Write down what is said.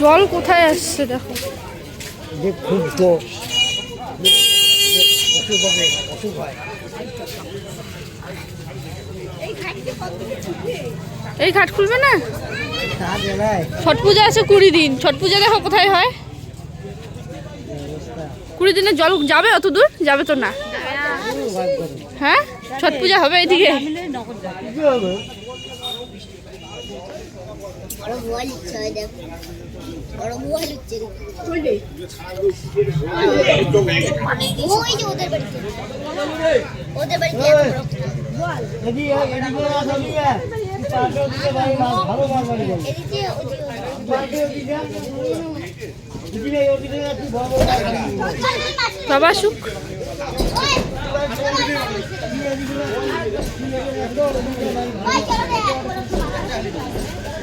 জল কোথায় আসছে দেখো। এই ঘাট খুলবে না। ছট পূজা আছে 20 দিন। ছট পূজা দেখো কোথায় হয়। 20 দিনে জল যাবে অত দূর? যাবে তো না। হ্যাঁ, ছট পূজা হবে এইদিকে। বাবা সুখ